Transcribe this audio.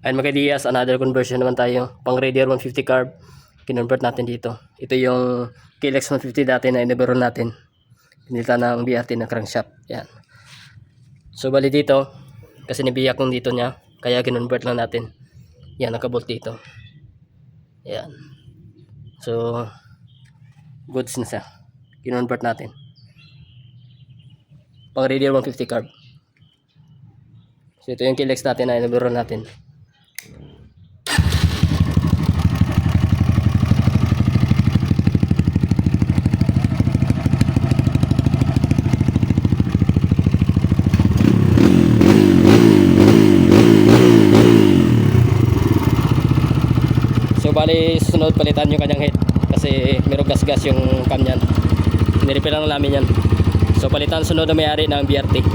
Ayun mga Diaz, another conversion naman tayo. Pang Raider 150 carb. Kinonvert natin dito. Ito yung KLX 150 dati na inibero natin. Pinilitan ng BRT ng crankshaft. Yan. So bali dito, kasi nibiyak yung dito niya, kaya kinonvert lang natin. Yan, nakabolt dito. Yan. So, goods na siya. Kinonvert natin. Pang Raider 150 carb. So ito yung KLX natin na inibero natin. So bali susunod palitan yung kanyang head kasi merong gas-gas yung cam niyan. Nirepair lang namin yan. So palitan sunod na may-ari ng BRT.